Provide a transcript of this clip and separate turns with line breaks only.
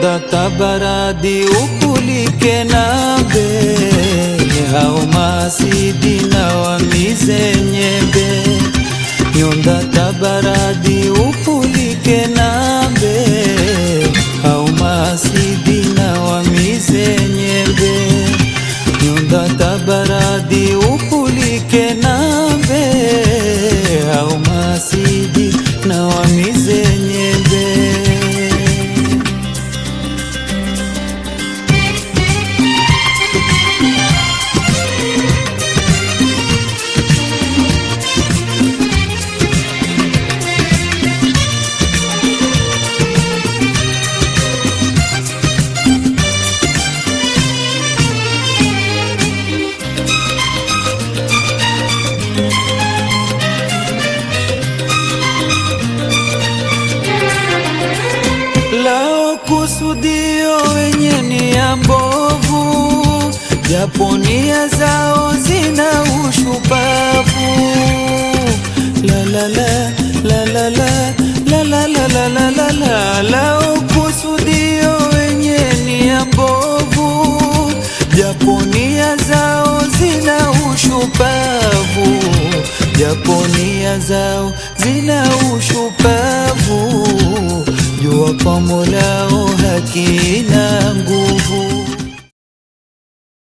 nyonda tabaradi upulike nabe, hao masidi na wamize nyembe. Nyonda tabaradi upulike nabe, hao masidi na wamize nyembe. Nyonda tabaradi upulike nabe, hao masidi na wamize nyembe. Lao kusudio wenye nia mbovu, japo nia zao zina ushupavu. La la la la la la la la la la la la. Lao kusudio wenye nia mbovu, japo nia zao zina ushupavu. Japo nia zao zina ushupavu, jua kwa Mola hakina nguvu.